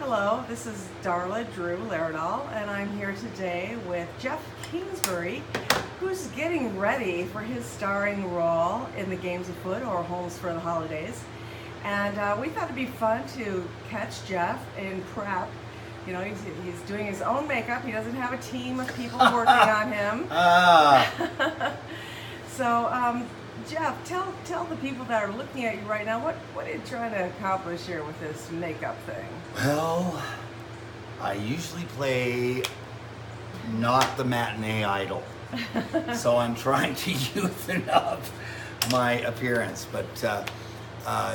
Hello, this is Darla Drew Lerdal, and I'm here today with Jeff Kingsbury, who's getting ready for his starring role in the Games Afoot, or Homes for the Holidays. And we thought it'd be fun to catch Jeff in prep. You know, he's doing his own makeup. He doesn't have a team of people working on him. So, Jeff, tell the people that are looking at you right now, what are you trying to accomplish here with this makeup thing? Well, I usually play not the matinee idol, so I'm trying to youthen up my appearance. But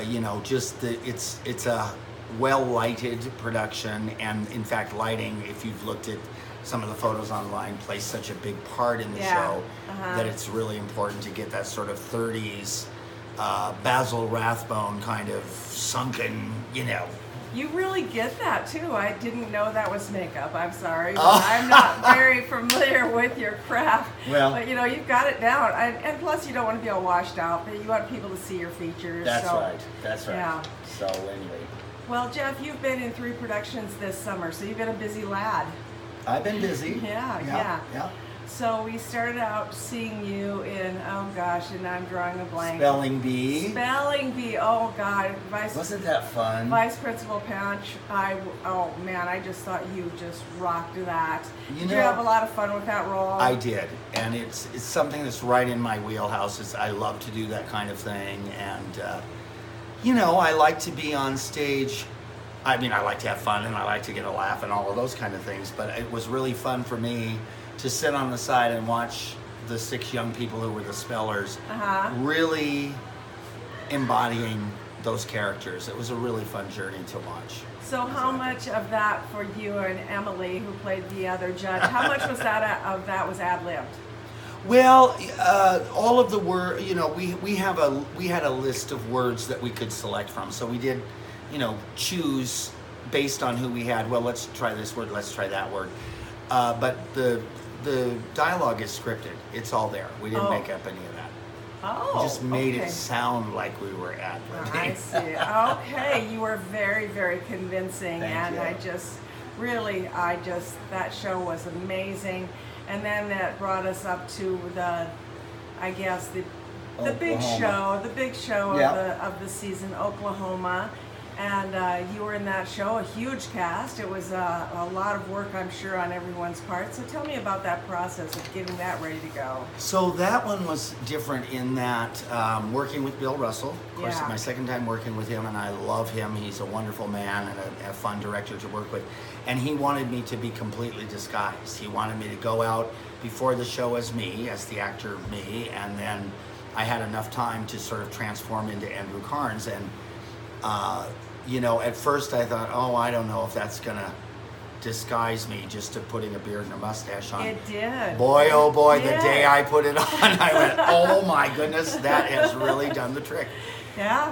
you know, it's a well lighted production, and in fact, lighting, if you've looked at some of the photos online, plays such a big part in the show that it's really important to get that sort of 30s Basil Rathbone kind of sunken, you know. You really get that too. I didn't know that was makeup. I'm sorry. But I'm not very familiar with your craft. Well, but you know, you've got it down. And plus, you don't want to be all washed out, but you want people to see your features. That's so, right. That's right. Yeah. So anyway. Well, Jeff, you've been in 3 productions this summer, so you've been a busy lad. I've been busy. Yeah. So we started out seeing you in, oh gosh, and I'm drawing a blank. Spelling Bee. Spelling Bee, oh God. Wasn't that fun? Vice Principal Patch, oh man, I just thought you just rocked that. Did you have a lot of fun with that role? I did, and it's something that's right in my wheelhouse. I love to do that kind of thing, and you know, I like to be on stage. I mean, I like to have fun, and I like to get a laugh and all of those kind of things, but it was really fun for me to sit on the side and watch the 6 young people who were the spellers really embodying those characters. It was a really fun journey to watch. So how much of that for you and Emily, who played the other judge, how much was that of that was ad-libbed? Well, all of the word, you know, we had a list of words that we could select from. So we did, you know, choose based on who we had. Well, let's try this word, let's try that word. But the dialogue is scripted. It's all there. We didn't make up any of that. Oh, we just made it sound like we were ad-libbing. I see. Okay, you were very, very convincing. Thank you. I just, really, that show was amazing. And then that brought us up to the big show of the season, Oklahoma. And you were in that show, a huge cast. It was a lot of work, I'm sure, on everyone's part. So tell me about that process of getting that ready to go. So that one was different in that working with Bill Russell. Of course, my second time working with him, and I love him. He's a wonderful man and a fun director to work with. And he wanted me to be completely disguised. He wanted me to go out before the show as me, as the actor me, and then I had enough time to sort of transform into Andrew Carnes. And you know, at first I thought, oh, I don't know if that's gonna disguise me just to putting a beard and a mustache on. It did. Boy, oh boy, the day I put it on, I went, oh my goodness, that has really done the trick. Yeah.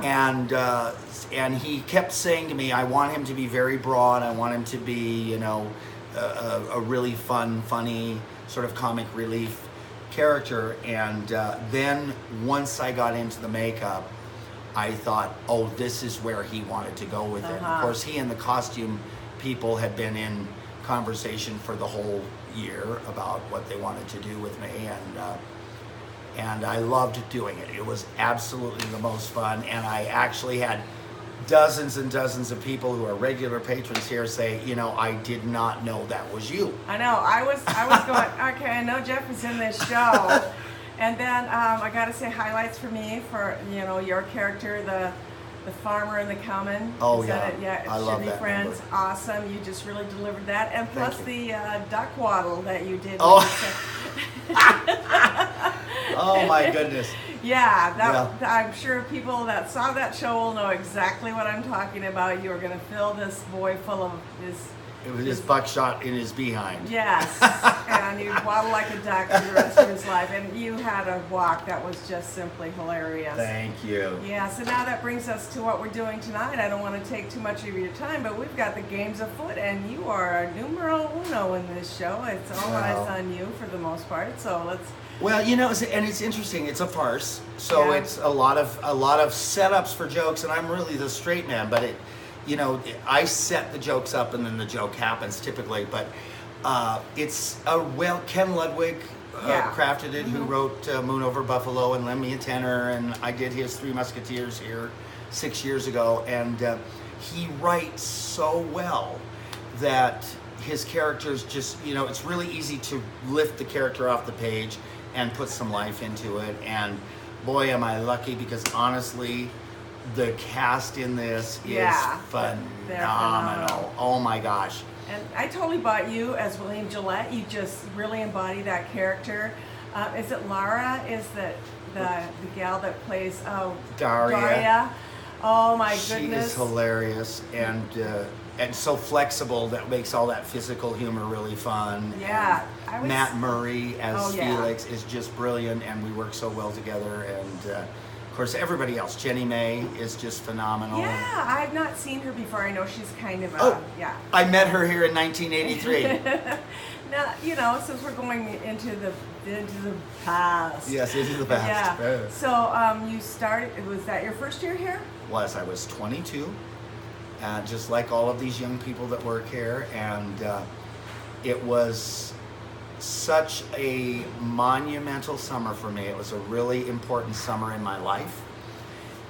And he kept saying to me, I want him to be very broad. I want him to be, you know, a really fun, funny, sort of comic relief character. And then once I got into the makeup, I thought, oh, this is where he wanted to go with it. Of course, he and the costume people had been in conversation for the whole year about what they wanted to do with me, and I loved doing it. It was absolutely the most fun, and I actually had dozens and dozens of people who are regular patrons here say, you know, I did not know that was you. I know. I was going, okay, I know Jeff is in this show. And then I got to say, highlights for me, for, you know, your character, the farmer and the cowman. Oh, yeah, I love that Friends. number. Awesome. You just really delivered that. And plus the duck waddle that you did. Oh, oh my goodness. Yeah, I'm sure people that saw that show will know exactly what I'm talking about. You were going to fill this boy full of his buckshot in his behind. Yes, and you'd waddle like a duck for the rest of his life. And you had a walk that was just simply hilarious. Thank you. Yeah, so now that brings us to what we're doing tonight. I don't want to take too much of your time, but we've got the Games Afoot, and you are numero uno in this show. It's all eyes on you for the most part, so let's... Well, you know, and it's interesting. It's a farce, so it's a lot of setups for jokes, and I'm really the straight man. But you know, I set the jokes up and then the joke happens typically, but it's Ken Ludwig crafted it, who wrote Moon Over Buffalo and Lend Me a Tenor, and I did his Three Musketeers here 6 years ago, and he writes so well that his characters just, you know, it's really easy to lift the character off the page and put some life into it. And boy, am I lucky, because honestly, the cast in this is phenomenal. Oh my gosh. And I totally bought you as William Gillette. You just really embody that character. Is it Lara? Is the gal that plays Daria? Oh my goodness. She is hilarious and so flexible, that makes all that physical humor really fun. Yeah. Matt Murray as Felix is just brilliant, and we work so well together. And of course, everybody else. Jenny May is just phenomenal. Yeah, I've not seen her before. I know she's kind of I met her here in 1983. Now, you know, since we're going into the past. Yes, into the past. Yeah. So you started, was that your first year here? I was 22, just like all of these young people that work here, and it was such a monumental summer for me. It was a really important summer in my life,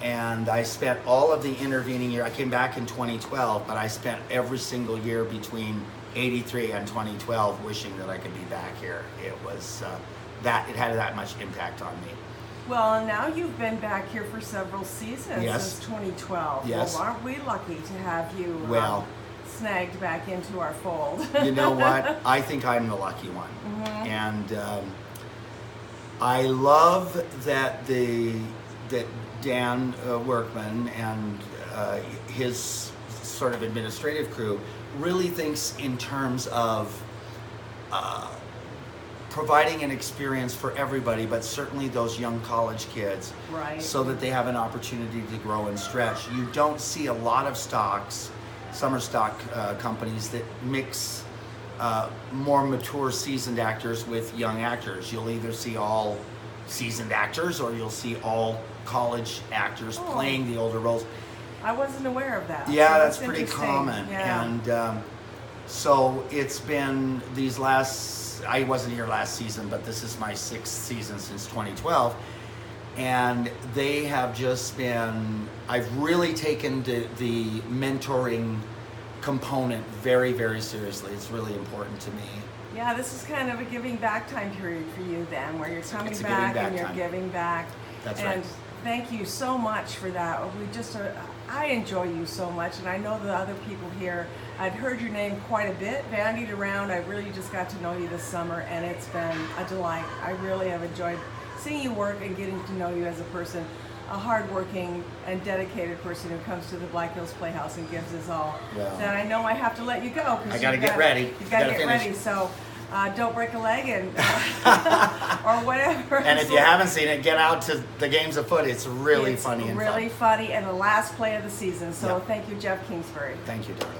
and I spent all of the intervening year. I came back in 2012, but I spent every single year between 83 and 2012 wishing that I could be back here. It was it had that much impact on me. Well, now you've been back here for several seasons since 2012. Yes. Well, aren't we lucky to have you snagged back into our fold? You know what? I think I'm the lucky one. Mm-hmm. And I love that Dan Workman and his sort of administrative crew really thinks in terms of providing an experience for everybody, but certainly those young college kids, so that they have an opportunity to grow and stretch. You don't see a lot of summer stock companies that mix more mature seasoned actors with young actors. You'll either see all seasoned actors or you'll see all college actors playing the older roles. I wasn't aware of that. Yeah, so that's pretty common. Yeah. And so it's been these I wasn't here last season, but this is my 6th season since 2012. And they have just been, I've really taken the mentoring component very, very seriously. It's really important to me. Yeah, this is kind of a giving back time period for you then, where you're coming back and you're giving back. That's and right. Thank you so much for that. I enjoy you so much, and I know the other people here. I'd heard your name quite a bit, bandied around. I really just got to know you this summer, and it's been a delight. I really have enjoyed seeing you work and getting to know you as a person, a hardworking and dedicated person who comes to the Black Hills Playhouse and gives his all. Well, then I know I have to let you go. I got to get ready. You got to get ready. So don't break a leg and or whatever. And if you haven't seen it, get out to the Games Afoot. It's really funny and really funny, and the last play of the season. So thank you, Jeff Kingsbury. Thank you, Darla.